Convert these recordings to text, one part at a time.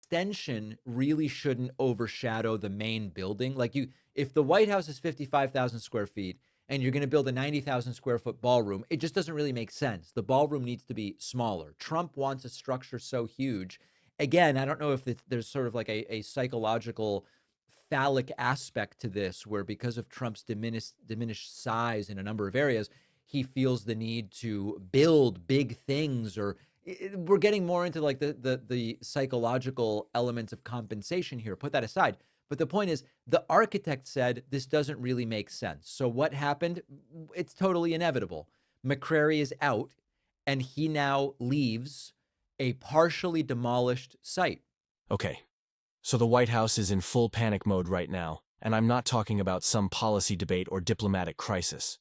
extension really shouldn't overshadow the main building. Like if the White House is 55,000 square feet and you're going to build a 90,000 square foot ballroom, it just doesn't really make sense. The ballroom needs to be smaller. Trump wants a structure so huge. Again, I don't know if there's sort of like a psychological phallic aspect to this, where because of Trump's diminished size in a number of areas, he feels the need to build big things, or we're getting more into like the psychological elements of compensation here. Put that aside. But the point is, the architect said this doesn't really make sense. So what happened? It's totally inevitable. McCrary is out, and he now leaves a partially demolished site. Okay, so the White House is in full panic mode right now, and I'm not talking about some policy debate or diplomatic crisis.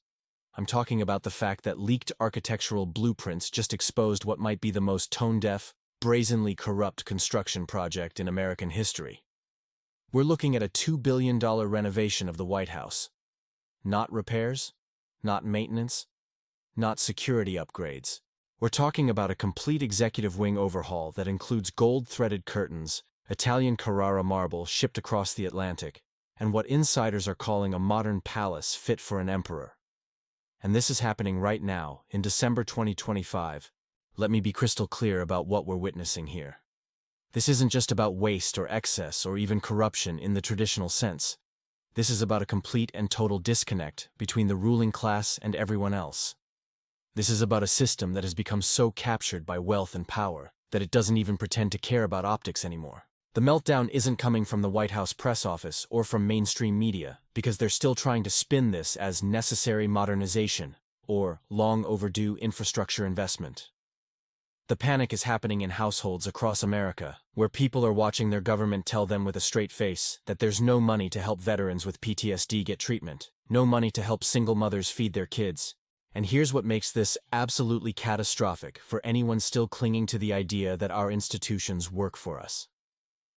I'm talking about the fact that leaked architectural blueprints just exposed what might be the most tone-deaf, brazenly corrupt construction project in American history. We're looking at a $2 billion renovation of the White House. Not repairs, not maintenance, not security upgrades. We're talking about a complete executive wing overhaul that includes gold-threaded curtains, Italian Carrara marble shipped across the Atlantic, and what insiders are calling a modern palace fit for an emperor. And this is happening right now, in December 2025. Let me be crystal clear about what we're witnessing here. This isn't just about waste or excess or even corruption in the traditional sense. This is about a complete and total disconnect between the ruling class and everyone else. This is about a system that has become so captured by wealth and power that it doesn't even pretend to care about optics anymore. The meltdown isn't coming from the White House press office or from mainstream media, because they're still trying to spin this as necessary modernization or long overdue infrastructure investment. The panic is happening in households across America, where people are watching their government tell them with a straight face that there's no money to help veterans with PTSD get treatment, no money to help single mothers feed their kids. And here's what makes this absolutely catastrophic for anyone still clinging to the idea that our institutions work for us.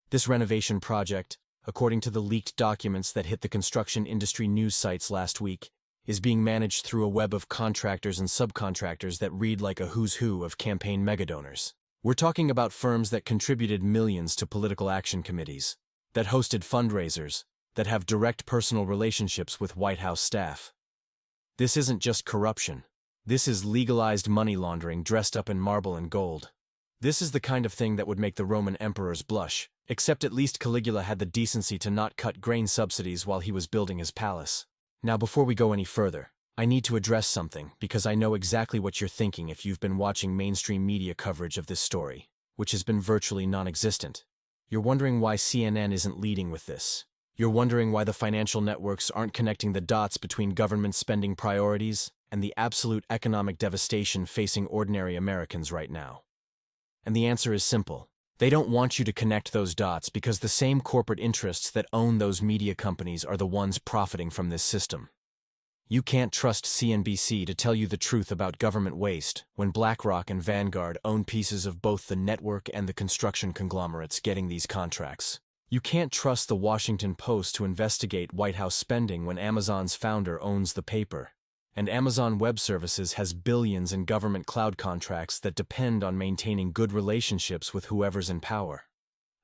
This renovation project, according to the leaked documents that hit the construction industry news sites last week, is being managed through a web of contractors and subcontractors that read like a who's who of campaign megadonors. We're talking about firms that contributed millions to political action committees, that hosted fundraisers, that have direct personal relationships with White House staff. This isn't just corruption. This is legalized money laundering dressed up in marble and gold. This is the kind of thing that would make the Roman emperors blush, except at least Caligula had the decency to not cut grain subsidies while he was building his palace. Now, before we go any further, I need to address something, because I know exactly what you're thinking if you've been watching mainstream media coverage of this story, which has been virtually non-existent. You're wondering why CNN isn't leading with this. You're wondering why the financial networks aren't connecting the dots between government spending priorities and the absolute economic devastation facing ordinary Americans right now. And the answer is simple. They don't want you to connect those dots because the same corporate interests that own those media companies are the ones profiting from this system. You can't trust CNBC to tell you the truth about government waste when BlackRock and Vanguard own pieces of both the network and the construction conglomerates getting these contracts. You can't trust the Washington Post to investigate White House spending when Amazon's founder owns the paper. And Amazon Web Services has billions in government cloud contracts that depend on maintaining good relationships with whoever's in power.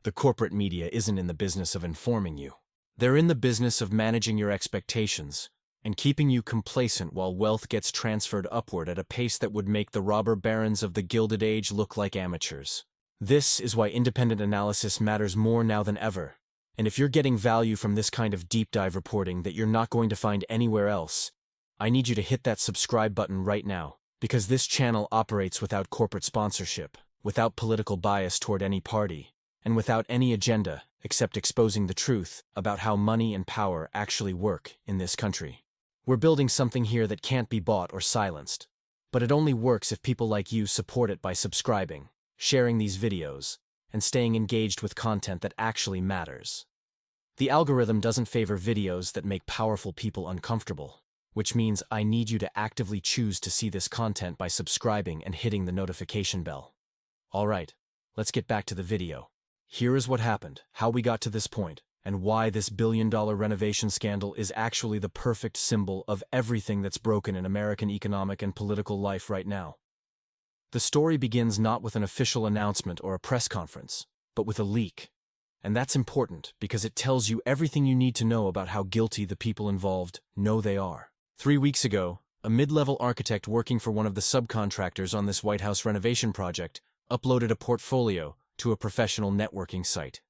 The corporate media isn't in the business of informing you. They're in the business of managing your expectations and keeping you complacent while wealth gets transferred upward at a pace that would make the robber barons of the Gilded Age look like amateurs. This is why independent analysis matters more now than ever. And if you're getting value from this kind of deep dive reporting that you're not going to find anywhere else, I need you to hit that subscribe button right now, because this channel operates without corporate sponsorship, without political bias toward any party, and without any agenda except exposing the truth about how money and power actually work in this country. We're building something here that can't be bought or silenced, but it only works if people like you support it by subscribing, sharing these videos, and staying engaged with content that actually matters. The algorithm doesn't favor videos that make powerful people uncomfortable, which means I need you to actively choose to see this content by subscribing and hitting the notification bell. Alright, let's get back to the video. Here is what happened, how we got to this point, and why this billion-dollar renovation scandal is actually the perfect symbol of everything that's broken in American economic and political life right now. The story begins not with an official announcement or a press conference, but with a leak. And that's important because it tells you everything you need to know about how guilty the people involved know they are. 3 weeks ago, a mid-level architect working for one of the subcontractors on this White House renovation project uploaded a portfolio to a professional networking site.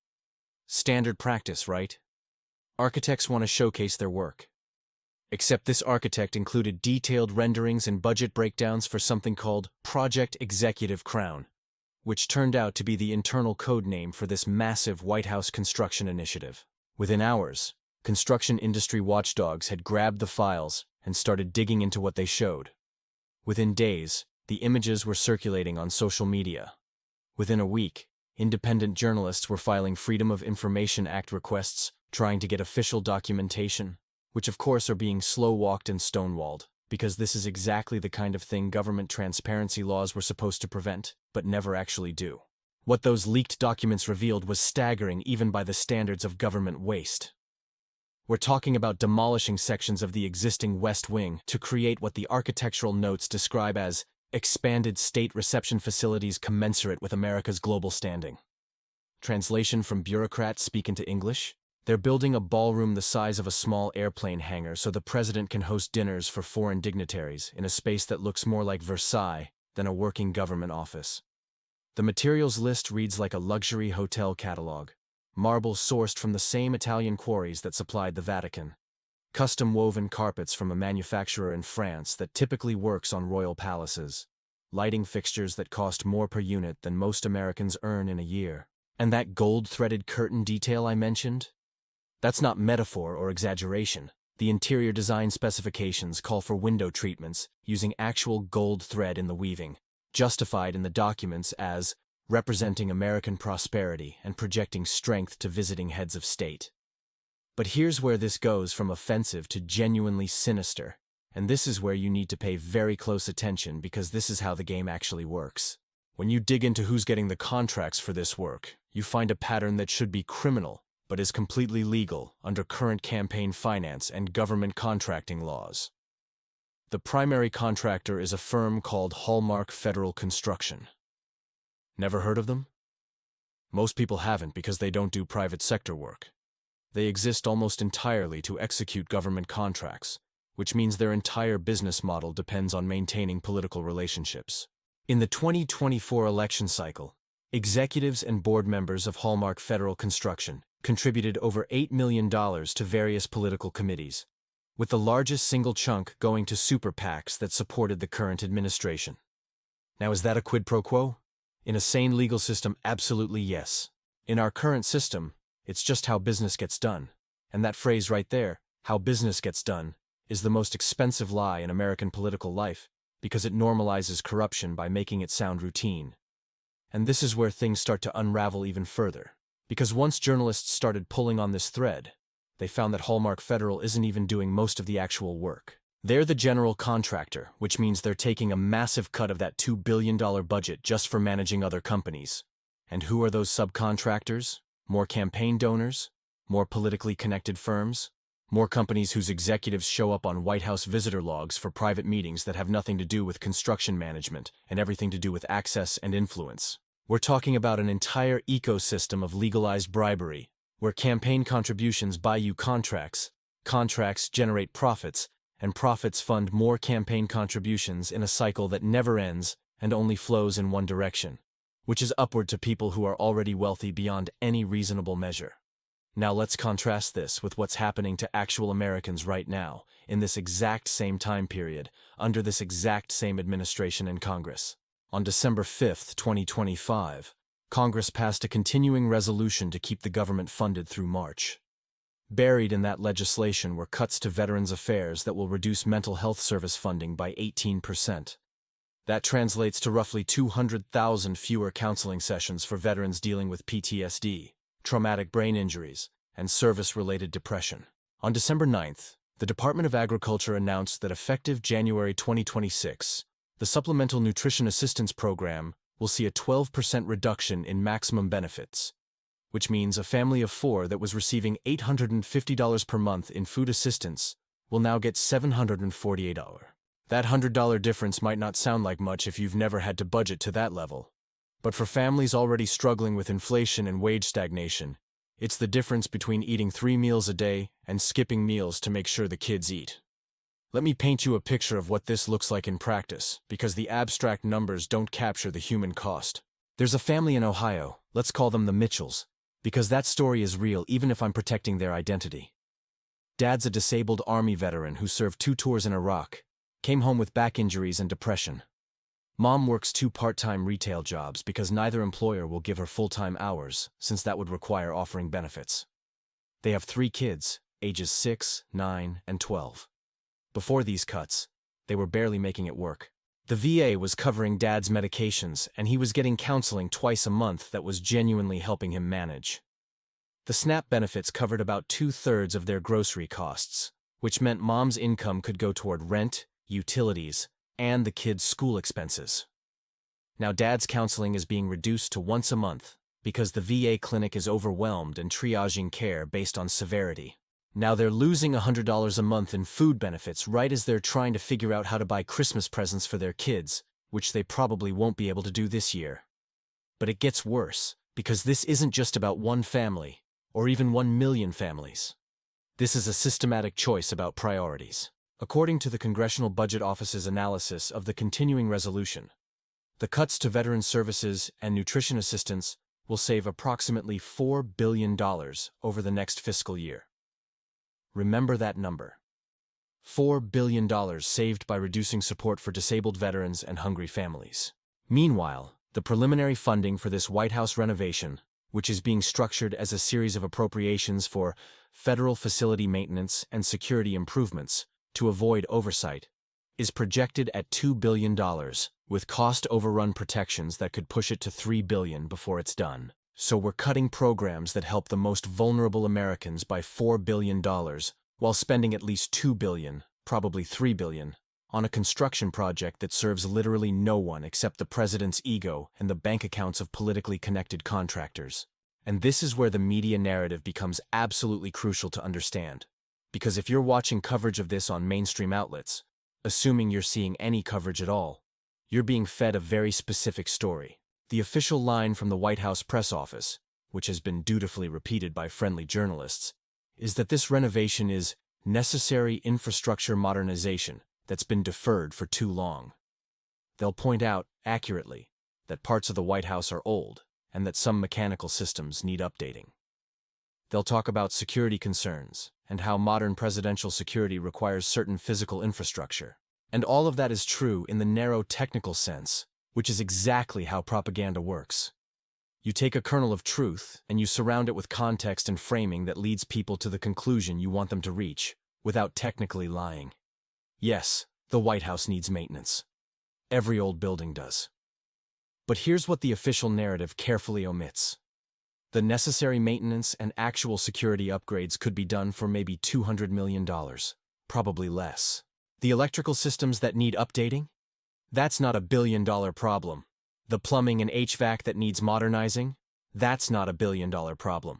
Standard practice, right? Architects want to showcase their work. Except this architect included detailed renderings and budget breakdowns for something called Project Executive Crown, which turned out to be the internal code name for this massive White House construction initiative. Within hours, construction industry watchdogs had grabbed the files and started digging into what they showed. Within days, the images were circulating on social media. Within a week, independent journalists were filing Freedom of Information Act requests, trying to get official documentation, which of course are being slow-walked and stonewalled, because this is exactly the kind of thing government transparency laws were supposed to prevent, but never actually do. What those leaked documents revealed was staggering even by the standards of government waste. We're talking about demolishing sections of the existing West Wing to create what the architectural notes describe as expanded state reception facilities commensurate with America's global standing. Translation from bureaucrats speak into English: they're building a ballroom the size of a small airplane hangar so the president can host dinners for foreign dignitaries in a space that looks more like Versailles than a working government office. The materials list reads like a luxury hotel catalog. Marble sourced from the same Italian quarries that supplied the Vatican. Custom woven carpets from a manufacturer in France that typically works on royal palaces. Lighting fixtures that cost more per unit than most Americans earn in a year. And that gold-threaded curtain detail I mentioned? That's not metaphor or exaggeration. The interior design specifications call for window treatments using actual gold thread in the weaving, justified in the documents as representing American prosperity and projecting strength to visiting heads of state. But here's where this goes from offensive to genuinely sinister, and this is where you need to pay very close attention because this is how the game actually works. When you dig into who's getting the contracts for this work, you find a pattern that should be criminal, but is completely legal under current campaign finance and government contracting laws. The primary contractor is a firm called Hallmark Federal Construction. Never heard of them? Most people haven't because they don't do private sector work. They exist almost entirely to execute government contracts, which means their entire business model depends on maintaining political relationships. In the 2024 election cycle, executives and board members of Hallmark Federal Construction contributed over $8 million to various political committees, with the largest single chunk going to super PACs that supported the current administration. Now, is that a quid pro quo? In a sane legal system, absolutely yes. In our current system, it's just how business gets done. And that phrase right there, how business gets done, is the most expensive lie in American political life because it normalizes corruption by making it sound routine. And this is where things start to unravel even further. Because once journalists started pulling on this thread, they found that Hallmark Federal isn't even doing most of the actual work. They're the general contractor, which means they're taking a massive cut of that $2 billion budget just for managing other companies. And who are those subcontractors? More campaign donors? More politically connected firms? More companies whose executives show up on White House visitor logs for private meetings that have nothing to do with construction management and everything to do with access and influence. We're talking about an entire ecosystem of legalized bribery, where campaign contributions buy you contracts, contracts generate profits, and profits fund more campaign contributions in a cycle that never ends and only flows in one direction, which is upward to people who are already wealthy beyond any reasonable measure. Now let's contrast this with what's happening to actual Americans right now, in this exact same time period, under this exact same administration and Congress. On December 5, 2025, Congress passed a continuing resolution to keep the government funded through March. Buried in that legislation were cuts to Veterans Affairs that will reduce mental health service funding by 18%. That translates to roughly 200,000 fewer counseling sessions for veterans dealing with PTSD, traumatic brain injuries, and service-related depression. On December 9th, the Department of Agriculture announced that effective January 2026, the Supplemental Nutrition Assistance Program will see a 12% reduction in maximum benefits, which means a family of 4 that was receiving $850 per month in food assistance will now get $748. That $100 difference might not sound like much if you've never had to budget to that level. But for families already struggling with inflation and wage stagnation, It's the difference between eating 3 meals a day and skipping meals to make sure the kids eat. Let me paint you a picture of what this looks like in practice, because the abstract numbers don't capture the human cost. There's a family in Ohio, let's call them the Mitchells, because that story is real even if I'm protecting their identity. Dad's a disabled Army veteran who served 2 tours in Iraq, came home with back injuries and depression. Mom works 2 part-time retail jobs because neither employer will give her full-time hours, since that would require offering benefits. They have 3 kids, ages 6, 9, and 12. Before these cuts, they were barely making it work. The VA was covering Dad's medications, and he was getting counseling twice a month that was genuinely helping him manage. The SNAP benefits covered about 2/3 of their grocery costs, which meant Mom's income could go toward rent, utilities, and the kids' school expenses. Now Dad's counseling is being reduced to once a month because the VA clinic is overwhelmed and triaging care based on severity. Now they're losing $100 a month in food benefits right as they're trying to figure out how to buy Christmas presents for their kids, which they probably won't be able to do this year. But it gets worse, because this isn't just about one family, or even 1 million families. This is a systematic choice about priorities. According to the Congressional Budget Office's analysis of the continuing resolution, the cuts to veteran services and nutrition assistance will save approximately $4 billion over the next fiscal year. Remember that number. $4 billion saved by reducing support for disabled veterans and hungry families. Meanwhile, the preliminary funding for this White House renovation, which is being structured as a series of appropriations for federal facility maintenance and security improvements to avoid oversight, is projected at $2 billion, with cost overrun protections that could push it to $3 billion before it's done. So we're cutting programs that help the most vulnerable Americans by $4 billion, while spending at least $2 billion, probably $3 billion, on a construction project that serves literally no one except the president's ego and the bank accounts of politically connected contractors. And this is where the media narrative becomes absolutely crucial to understand. Because if you're watching coverage of this on mainstream outlets, assuming you're seeing any coverage at all, you're being fed a very specific story. The official line from the White House press office, which has been dutifully repeated by friendly journalists, is that this renovation is necessary infrastructure modernization that's been deferred for too long. They'll point out, accurately, that parts of the White House are old and that some mechanical systems need updating. They'll talk about security concerns and how modern presidential security requires certain physical infrastructure. And all of that is true in the narrow technical sense, which is exactly how propaganda works. You take a kernel of truth and you surround it with context and framing that leads people to the conclusion you want them to reach, without technically lying. Yes, the White House needs maintenance. Every old building does. But here's what the official narrative carefully omits. The necessary maintenance and actual security upgrades could be done for maybe $200 million, probably less. The electrical systems that need updating? That's not a billion-dollar problem. The plumbing and HVAC that needs modernizing? That's not a billion-dollar problem.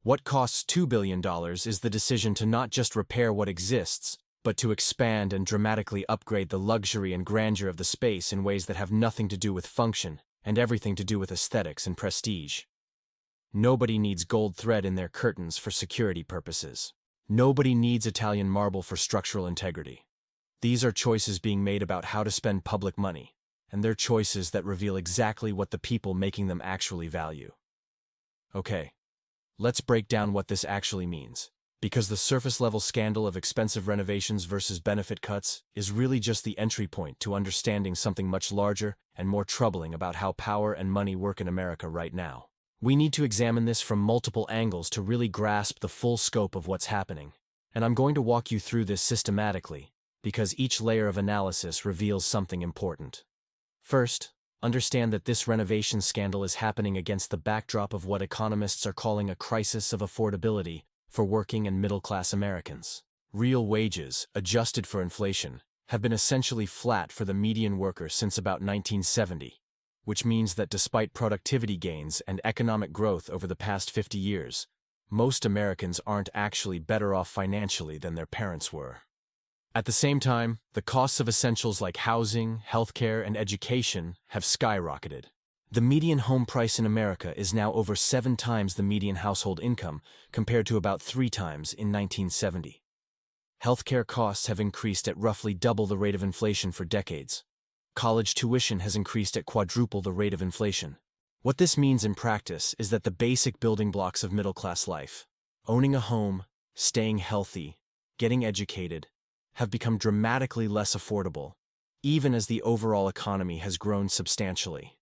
What costs $2 billion is the decision to not just repair what exists, but to expand and dramatically upgrade the luxury and grandeur of the space in ways that have nothing to do with function and everything to do with aesthetics and prestige. Nobody needs gold thread in their curtains for security purposes. Nobody needs Italian marble for structural integrity. These are choices being made about how to spend public money, and they're choices that reveal exactly what the people making them actually value. Okay, let's break down what this actually means, because the surface-level scandal of expensive renovations versus benefit cuts is really just the entry point to understanding something much larger and more troubling about how power and money work in America right now. We need to examine this from multiple angles to really grasp the full scope of what's happening, and I'm going to walk you through this systematically, because each layer of analysis reveals something important. First, understand that this renovation scandal is happening against the backdrop of what economists are calling a crisis of affordability for working and middle-class Americans. Real wages, adjusted for inflation, have been essentially flat for the median worker since about 1970, which means that despite productivity gains and economic growth over the past 50 years, most Americans aren't actually better off financially than their parents were. At the same time, the costs of essentials like housing, healthcare, and education have skyrocketed. The median home price in America is now over 7 times the median household income, compared to about 3 times in 1970. Healthcare costs have increased at roughly double the rate of inflation for decades. College tuition has increased at quadruple the rate of inflation. What this means in practice is that the basic building blocks of middle-class life, owning a home, staying healthy, getting educated, have become dramatically less affordable, even as the overall economy has grown substantially.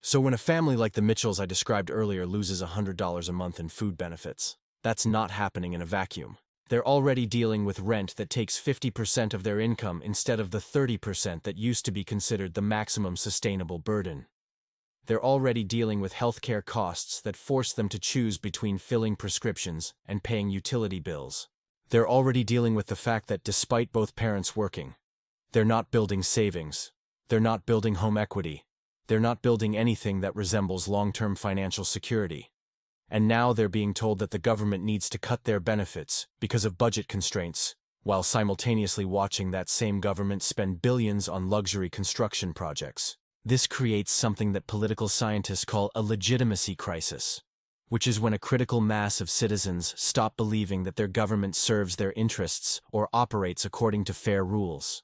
So when a family like the Mitchells I described earlier loses $100 a month in food benefits, that's not happening in a vacuum. They're already dealing with rent that takes 50% of their income instead of the 30% that used to be considered the maximum sustainable burden. They're already dealing with healthcare costs that force them to choose between filling prescriptions and paying utility bills. They're already dealing with the fact that despite both parents working, they're not building savings, they're not building home equity, they're not building anything that resembles long-term financial security. And now they're being told that the government needs to cut their benefits because of budget constraints, while simultaneously watching that same government spend billions on luxury construction projects. This creates something that political scientists call a legitimacy crisis, which is when a critical mass of citizens stop believing that their government serves their interests or operates according to fair rules.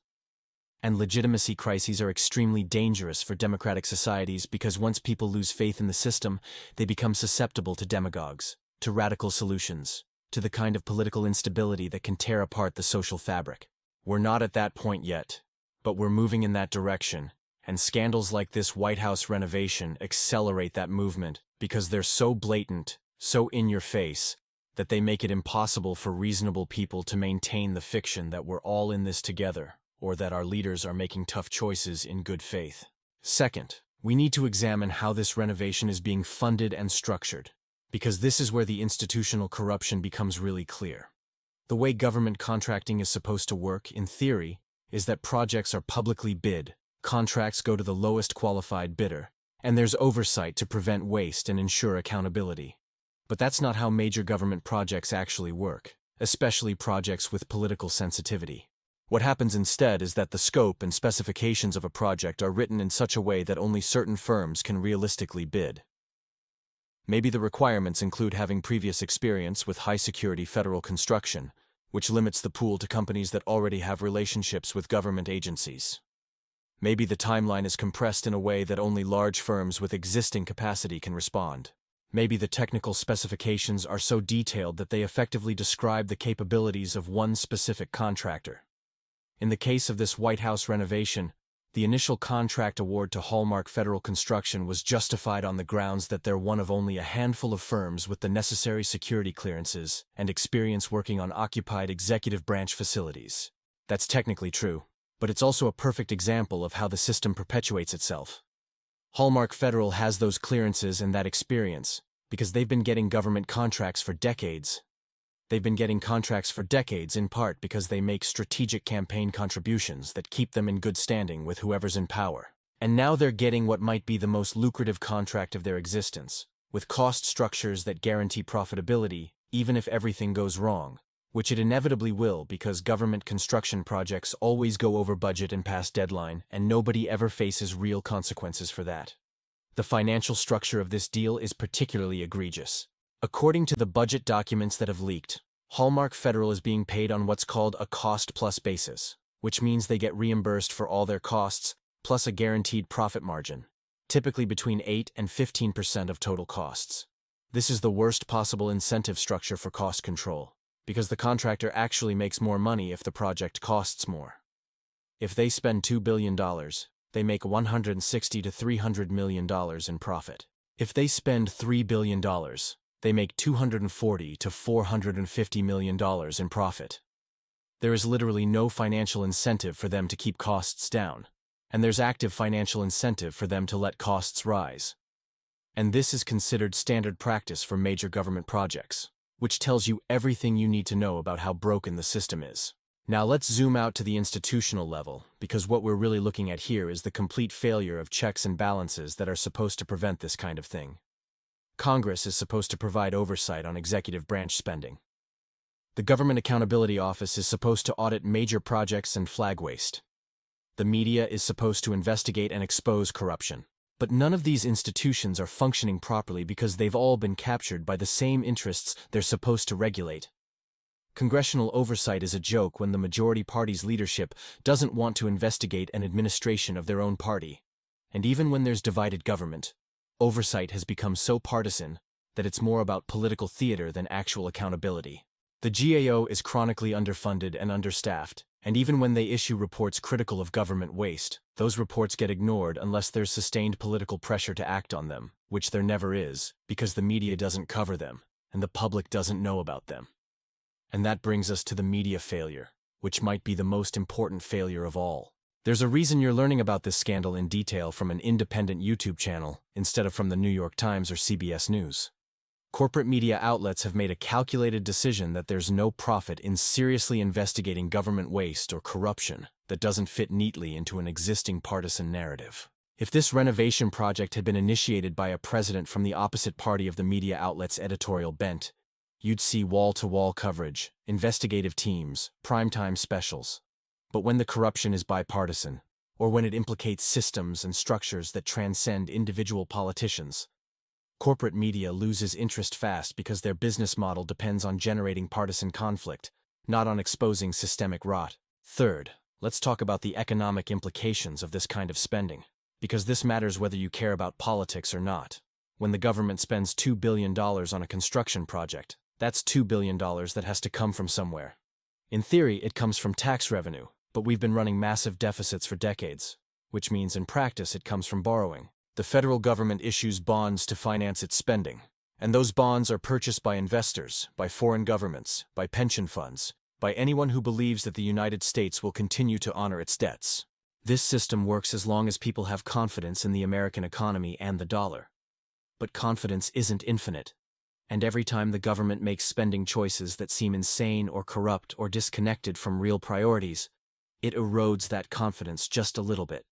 And legitimacy crises are extremely dangerous for democratic societies because once people lose faith in the system, they become susceptible to demagogues, to radical solutions, to the kind of political instability that can tear apart the social fabric. We're not at that point yet, but we're moving in that direction, and scandals like this White House renovation accelerate that movement because they're so blatant, so in your face, that they make it impossible for reasonable people to maintain the fiction that we're all in this together, or that our leaders are making tough choices in good faith. Second, we need to examine how this renovation is being funded and structured, because this is where the institutional corruption becomes really clear. The way government contracting is supposed to work, in theory, is that projects are publicly bid, contracts go to the lowest qualified bidder, and there's oversight to prevent waste and ensure accountability. But that's not how major government projects actually work, especially projects with political sensitivity. What happens instead is that the scope and specifications of a project are written in such a way that only certain firms can realistically bid. Maybe the requirements include having previous experience with high-security federal construction, which limits the pool to companies that already have relationships with government agencies. Maybe the timeline is compressed in a way that only large firms with existing capacity can respond. Maybe the technical specifications are so detailed that they effectively describe the capabilities of one specific contractor. In the case of this White House renovation, the initial contract award to Hallmark Federal Construction was justified on the grounds that they're one of only a handful of firms with the necessary security clearances and experience working on occupied executive branch facilities. That's technically true, but it's also a perfect example of how the system perpetuates itself. Hallmark Federal has those clearances and that experience because they've been getting government contracts for decades. They've been getting contracts for decades in part because they make strategic campaign contributions that keep them in good standing with whoever's in power. And now they're getting what might be the most lucrative contract of their existence, with cost structures that guarantee profitability even if everything goes wrong, which it inevitably will because government construction projects always go over budget and past deadline, and nobody ever faces real consequences for that. The financial structure of this deal is particularly egregious. According to the budget documents that have leaked, Hallmark Federal is being paid on what's called a cost-plus basis, which means they get reimbursed for all their costs, plus a guaranteed profit margin, typically between 8 and 15% of total costs. This is the worst possible incentive structure for cost control, because the contractor actually makes more money if the project costs more. If they spend $2 billion, they make $160 to $300 million in profit. If they spend $3 billion, they make $240 to $450 million in profit. There is literally no financial incentive for them to keep costs down, and there's active financial incentive for them to let costs rise. And this is considered standard practice for major government projects, which tells you everything you need to know about how broken the system is. Now let's zoom out to the institutional level, because what we're really looking at here is the complete failure of checks and balances that are supposed to prevent this kind of thing. Congress is supposed to provide oversight on executive branch spending. The Government Accountability Office is supposed to audit major projects and flag waste. The media is supposed to investigate and expose corruption. But none of these institutions are functioning properly because they've all been captured by the same interests they're supposed to regulate. Congressional oversight is a joke when the majority party's leadership doesn't want to investigate an administration of their own party. And even when there's divided government, oversight has become so partisan that it's more about political theater than actual accountability. The GAO is chronically underfunded and understaffed, and even when they issue reports critical of government waste, those reports get ignored unless there's sustained political pressure to act on them, which there never is, because the media doesn't cover them, and the public doesn't know about them. And that brings us to the media failure, which might be the most important failure of all. There's a reason you're learning about this scandal in detail from an independent YouTube channel instead of from the New York Times or CBS News. Corporate media outlets have made a calculated decision that there's no profit in seriously investigating government waste or corruption that doesn't fit neatly into an existing partisan narrative. If this renovation project had been initiated by a president from the opposite party of the media outlet's editorial bent, you'd see wall-to-wall coverage, investigative teams, primetime specials. But when the corruption is bipartisan, or when it implicates systems and structures that transcend individual politicians, corporate media loses interest fast because their business model depends on generating partisan conflict, not on exposing systemic rot. Third, let's talk about the economic implications of this kind of spending, because this matters whether you care about politics or not. When the government spends $2 billion on a construction project, that's $2 billion that has to come from somewhere. In theory, it comes from tax revenue, but we've been running massive deficits for decades, which means in practice it comes from borrowing. The federal government issues bonds to finance its spending, and those bonds are purchased by investors, by foreign governments, by pension funds, by anyone who believes that the United States will continue to honor its debts. This system works as long as people have confidence in the American economy and the dollar. But confidence isn't infinite, and every time the government makes spending choices that seem insane or corrupt or disconnected from real priorities, it erodes that confidence just a little bit.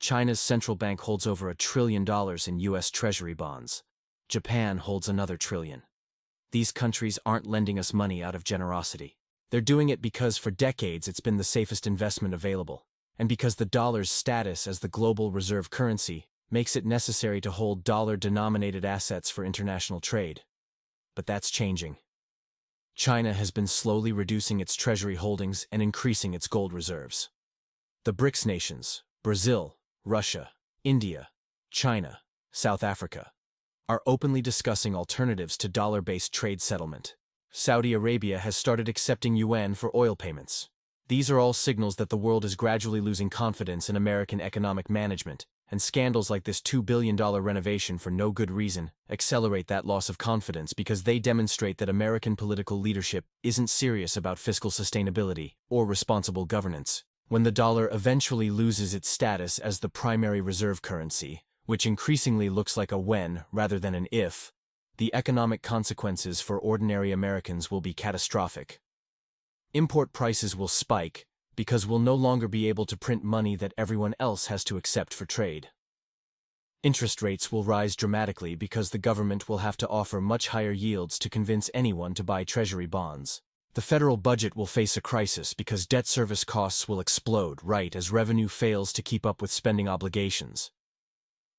China's central bank holds over $1 trillion in U.S. Treasury bonds. Japan holds another $1 trillion. These countries aren't lending us money out of generosity. They're doing it because for decades it's been the safest investment available, and because the dollar's status as the global reserve currency makes it necessary to hold dollar-denominated assets for international trade. But that's changing. China has been slowly reducing its treasury holdings and increasing its gold reserves. The BRICS nations, Brazil, Russia, India, China, South Africa, are openly discussing alternatives to dollar-based trade settlement. Saudi Arabia has started accepting yuan for oil payments. These are all signals that the world is gradually losing confidence in American economic management, and scandals like this $2 billion renovation for no good reason accelerate that loss of confidence because they demonstrate that American political leadership isn't serious about fiscal sustainability or responsible governance. When the dollar eventually loses its status as the primary reserve currency, which increasingly looks like a when rather than an if, the economic consequences for ordinary Americans will be catastrophic. Import prices will spike because we'll no longer be able to print money that everyone else has to accept for trade. Interest rates will rise dramatically because the government will have to offer much higher yields to convince anyone to buy treasury bonds. The federal budget will face a crisis because debt service costs will explode right as revenue fails to keep up with spending obligations.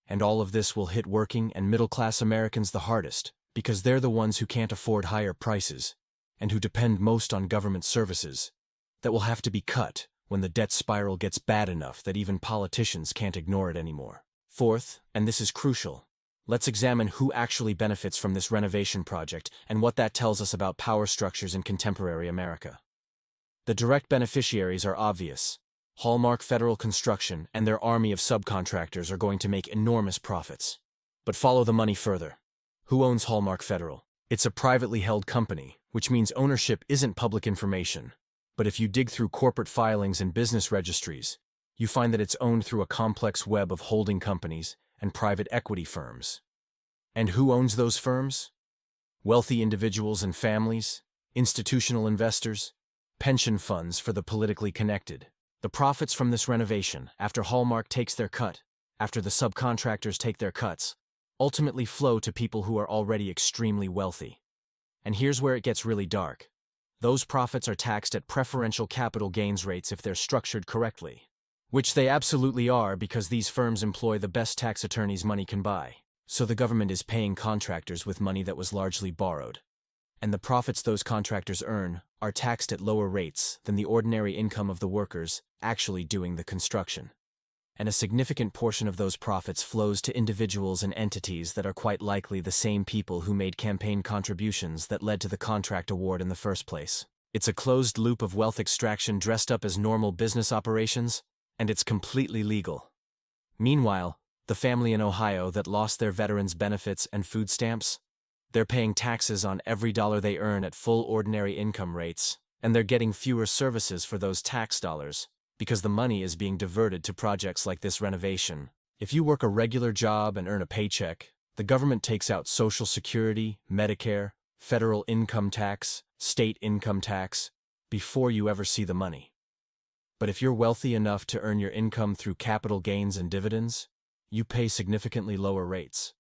And all of this will hit working and middle-class Americans the hardest because they're the ones who can't afford higher prices and who depend most on government services that will have to be cut when the debt spiral gets bad enough that even politicians can't ignore it anymore. Fourth, and this is crucial, let's examine who actually benefits from this renovation project and what that tells us about power structures in contemporary America. The direct beneficiaries are obvious. Hallmark Federal Construction and their army of subcontractors are going to make enormous profits. But follow the money further. Who owns Hallmark Federal? It's a privately held company, which means ownership isn't public information. But if you dig through corporate filings and business registries, you find that it's owned through a complex web of holding companies and private equity firms. And who owns those firms? Wealthy individuals and families, institutional investors, pension funds for the politically connected. The profits from this renovation, after Hallmark takes their cut, after the subcontractors take their cuts, ultimately flow to people who are already extremely wealthy. And here's where it gets really dark. Those profits are taxed at preferential capital gains rates if they're structured correctly. Which they absolutely are, because these firms employ the best tax attorneys money can buy. So the government is paying contractors with money that was largely borrowed. And the profits those contractors earn are taxed at lower rates than the ordinary income of the workers actually doing the construction. And a significant portion of those profits flows to individuals and entities that are quite likely the same people who made campaign contributions that led to the contract award in the first place. It's a closed loop of wealth extraction dressed up as normal business operations, and it's completely legal. Meanwhile, the family in Ohio that lost their veterans' benefits and food stamps, they're paying taxes on every dollar they earn at full ordinary income rates, and they're getting fewer services for those tax dollars, because the money is being diverted to projects like this renovation. If you work a regular job and earn a paycheck, the government takes out Social Security, Medicare, federal income tax, state income tax, before you ever see the money. But if you're wealthy enough to earn your income through capital gains and dividends, you pay significantly lower rates.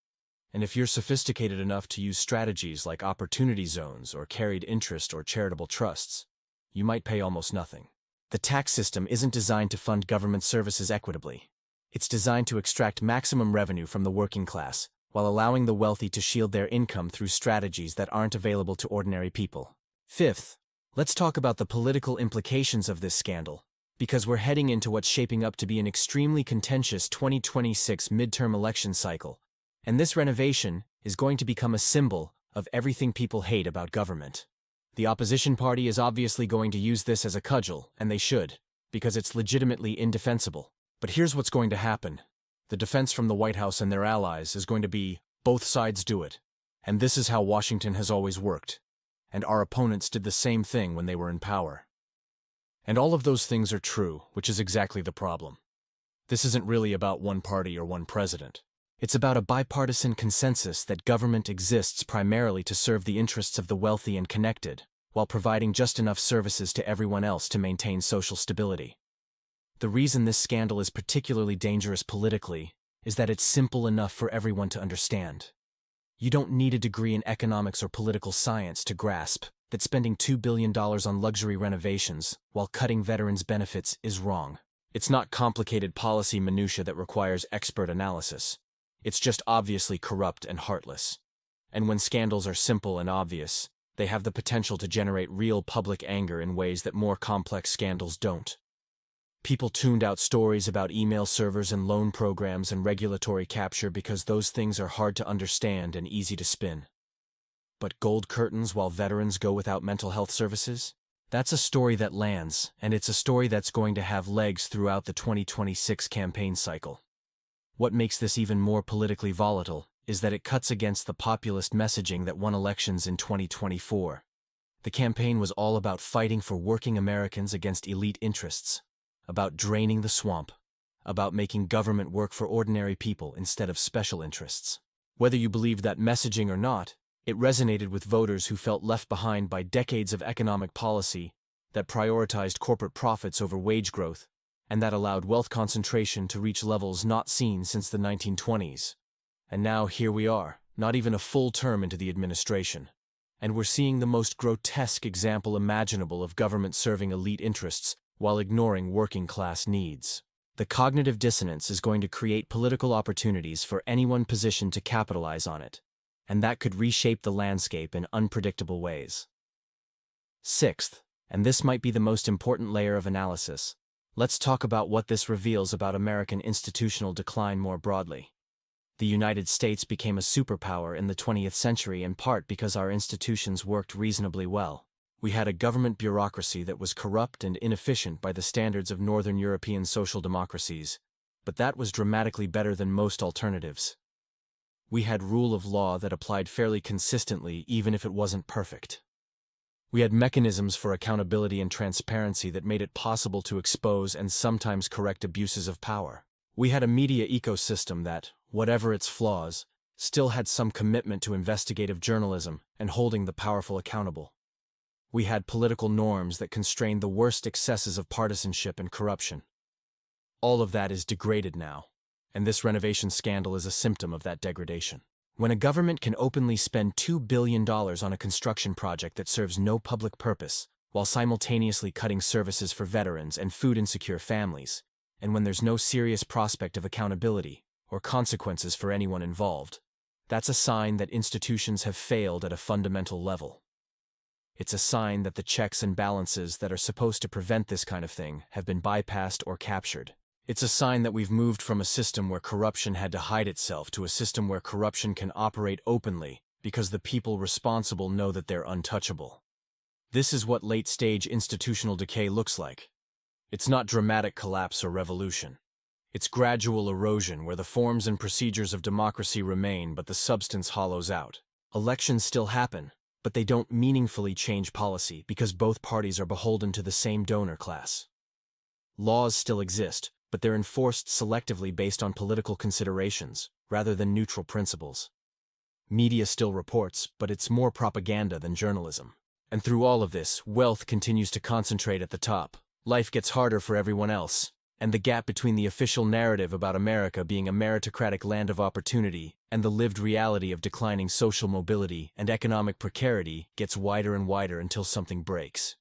And if you're sophisticated enough to use strategies like opportunity zones or carried interest or charitable trusts, you might pay almost nothing. The tax system isn't designed to fund government services equitably. It's designed to extract maximum revenue from the working class, while allowing the wealthy to shield their income through strategies that aren't available to ordinary people. Fifth, let's talk about the political implications of this scandal, because we're heading into what's shaping up to be an extremely contentious 2026 midterm election cycle, and this renovation is going to become a symbol of everything people hate about government. The opposition party is obviously going to use this as a cudgel, and they should, because it's legitimately indefensible. But here's what's going to happen. The defense from the White House and their allies is going to be, both sides do it. And this is how Washington has always worked. And our opponents did the same thing when they were in power. And all of those things are true, which is exactly the problem. This isn't really about one party or one president. It's about a bipartisan consensus that government exists primarily to serve the interests of the wealthy and connected, while providing just enough services to everyone else to maintain social stability. The reason this scandal is particularly dangerous politically is that it's simple enough for everyone to understand. You don't need a degree in economics or political science to grasp that spending $2 billion on luxury renovations while cutting veterans' benefits is wrong. It's not complicated policy minutia that requires expert analysis. It's just obviously corrupt and heartless. And when scandals are simple and obvious, they have the potential to generate real public anger in ways that more complex scandals don't. People tuned out stories about email servers and loan programs and regulatory capture because those things are hard to understand and easy to spin. But gold curtains while veterans go without mental health services? That's a story that lands, and it's a story that's going to have legs throughout the 2026 campaign cycle. What makes this even more politically volatile is that it cuts against the populist messaging that won elections in 2024. The campaign was all about fighting for working Americans against elite interests, about draining the swamp, about making government work for ordinary people instead of special interests. Whether you believed that messaging or not, it resonated with voters who felt left behind by decades of economic policy that prioritized corporate profits over wage growth, and that allowed wealth concentration to reach levels not seen since the 1920s. And now here we are, not even a full term into the administration, and we're seeing the most grotesque example imaginable of government serving elite interests while ignoring working-class needs. The cognitive dissonance is going to create political opportunities for anyone positioned to capitalize on it, and that could reshape the landscape in unpredictable ways. Sixth, and this might be the most important layer of analysis, let's talk about what this reveals about American institutional decline more broadly. The United States became a superpower in the 20th century in part because our institutions worked reasonably well. We had a government bureaucracy that was corrupt and inefficient by the standards of Northern European social democracies, but that was dramatically better than most alternatives. We had rule of law that applied fairly consistently even if it wasn't perfect. We had mechanisms for accountability and transparency that made it possible to expose and sometimes correct abuses of power. We had a media ecosystem that, whatever its flaws, still had some commitment to investigative journalism and holding the powerful accountable. We had political norms that constrained the worst excesses of partisanship and corruption. All of that is degraded now, and this renovation scandal is a symptom of that degradation. When a government can openly spend $2 billion on a construction project that serves no public purpose, while simultaneously cutting services for veterans and food-insecure families, and when there's no serious prospect of accountability or consequences for anyone involved, that's a sign that institutions have failed at a fundamental level. It's a sign that the checks and balances that are supposed to prevent this kind of thing have been bypassed or captured. It's a sign that we've moved from a system where corruption had to hide itself to a system where corruption can operate openly because the people responsible know that they're untouchable. This is what late-stage institutional decay looks like. It's not dramatic collapse or revolution. It's gradual erosion where the forms and procedures of democracy remain but the substance hollows out. Elections still happen, but they don't meaningfully change policy because both parties are beholden to the same donor class. Laws still exist, but they're enforced selectively based on political considerations, rather than neutral principles. Media still reports, but it's more propaganda than journalism. And through all of this, wealth continues to concentrate at the top. Life gets harder for everyone else, and the gap between the official narrative about America being a meritocratic land of opportunity and the lived reality of declining social mobility and economic precarity gets wider and wider until something breaks.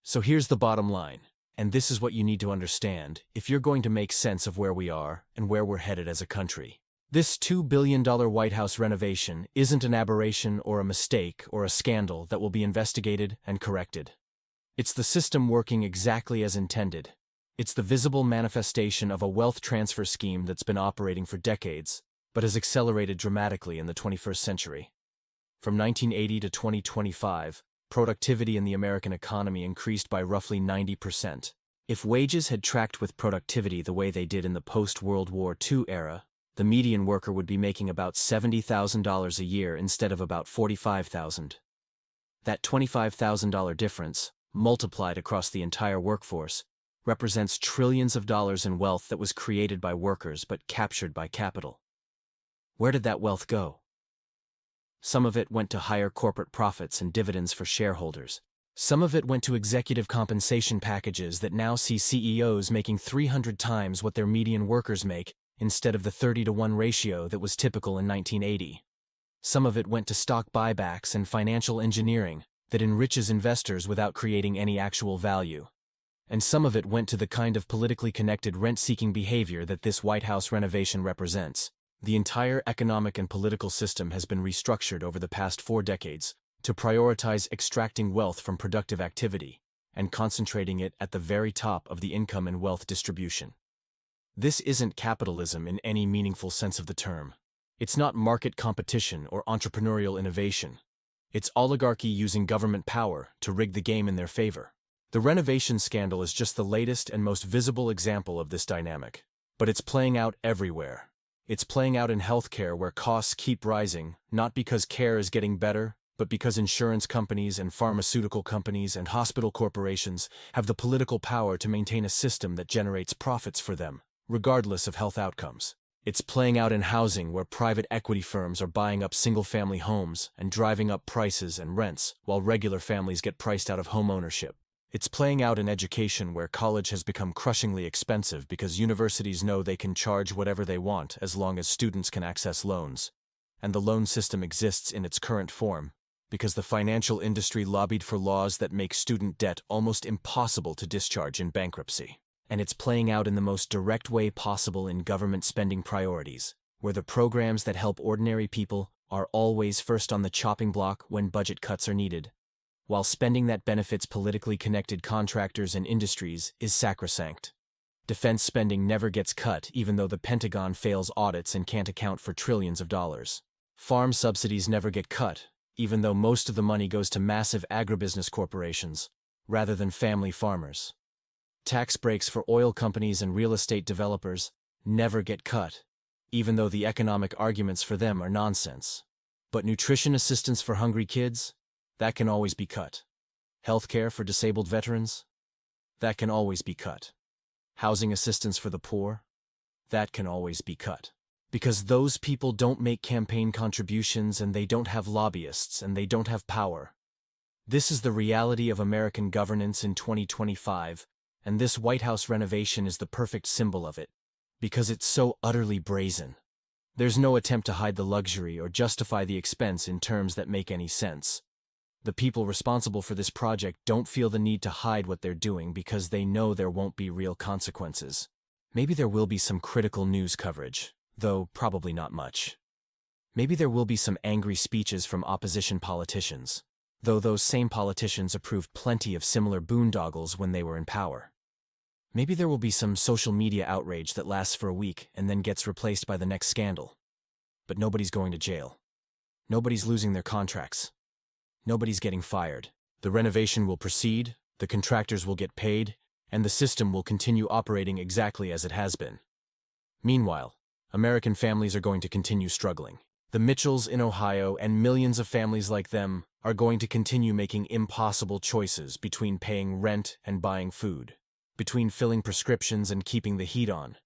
So here's the bottom line. And this is what you need to understand if you're going to make sense of where we are and where we're headed as a country. This $2 billion White House renovation isn't an aberration or a mistake or a scandal that will be investigated and corrected. It's the system working exactly as intended. It's the visible manifestation of a wealth transfer scheme that's been operating for decades, but has accelerated dramatically in the 21st century. From 1980 to 2025, productivity in the American economy increased by roughly 90%. If wages had tracked with productivity the way they did in the post-World War II era, the median worker would be making about $70,000 a year instead of about $45,000. That $25,000 difference, multiplied across the entire workforce, represents trillions of dollars in wealth that was created by workers but captured by capital. Where did that wealth go? Some of it went to higher corporate profits and dividends for shareholders. Some of it went to executive compensation packages that now see CEOs making 300 times what their median workers make instead of the 30-to-1 ratio that was typical in 1980. Some of it went to stock buybacks and financial engineering that enriches investors without creating any actual value. And some of it went to the kind of politically connected rent-seeking behavior that this White House renovation represents. The entire economic and political system has been restructured over the past 4 decades to prioritize extracting wealth from productive activity and concentrating it at the very top of the income and wealth distribution. This isn't capitalism in any meaningful sense of the term. It's not market competition or entrepreneurial innovation. It's oligarchy using government power to rig the game in their favor. The renovation scandal is just the latest and most visible example of this dynamic, but it's playing out everywhere. It's playing out in healthcare where costs keep rising, not because care is getting better, but because insurance companies and pharmaceutical companies and hospital corporations have the political power to maintain a system that generates profits for them, regardless of health outcomes. It's playing out in housing where private equity firms are buying up single-family homes and driving up prices and rents while regular families get priced out of home ownership. It's playing out in education where college has become crushingly expensive because universities know they can charge whatever they want as long as students can access loans. And the loan system exists in its current form because the financial industry lobbied for laws that make student debt almost impossible to discharge in bankruptcy. And it's playing out in the most direct way possible in government spending priorities, where the programs that help ordinary people are always first on the chopping block when budget cuts are needed, while spending that benefits politically connected contractors and industries is sacrosanct. Defense spending never gets cut even though the Pentagon fails audits and can't account for trillions of dollars. Farm subsidies never get cut, even though most of the money goes to massive agribusiness corporations, rather than family farmers. Tax breaks for oil companies and real estate developers never get cut, even though the economic arguments for them are nonsense. But nutrition assistance for hungry kids? That can always be cut. Healthcare for disabled veterans? That can always be cut. Housing assistance for the poor? That can always be cut. Because those people don't make campaign contributions and they don't have lobbyists and they don't have power. This is the reality of American governance in 2025, and this White House renovation is the perfect symbol of it, because it's so utterly brazen. There's no attempt to hide the luxury or justify the expense in terms that make any sense. The people responsible for this project don't feel the need to hide what they're doing because they know there won't be real consequences. Maybe there will be some critical news coverage, though probably not much. Maybe there will be some angry speeches from opposition politicians, though those same politicians approved plenty of similar boondoggles when they were in power. Maybe there will be some social media outrage that lasts for a week and then gets replaced by the next scandal. But nobody's going to jail. Nobody's losing their contracts. Nobody's getting fired. The renovation will proceed, the contractors will get paid, and the system will continue operating exactly as it has been. Meanwhile, American families are going to continue struggling. The Mitchells in Ohio and millions of families like them are going to continue making impossible choices between paying rent and buying food, between filling prescriptions and keeping the heat on,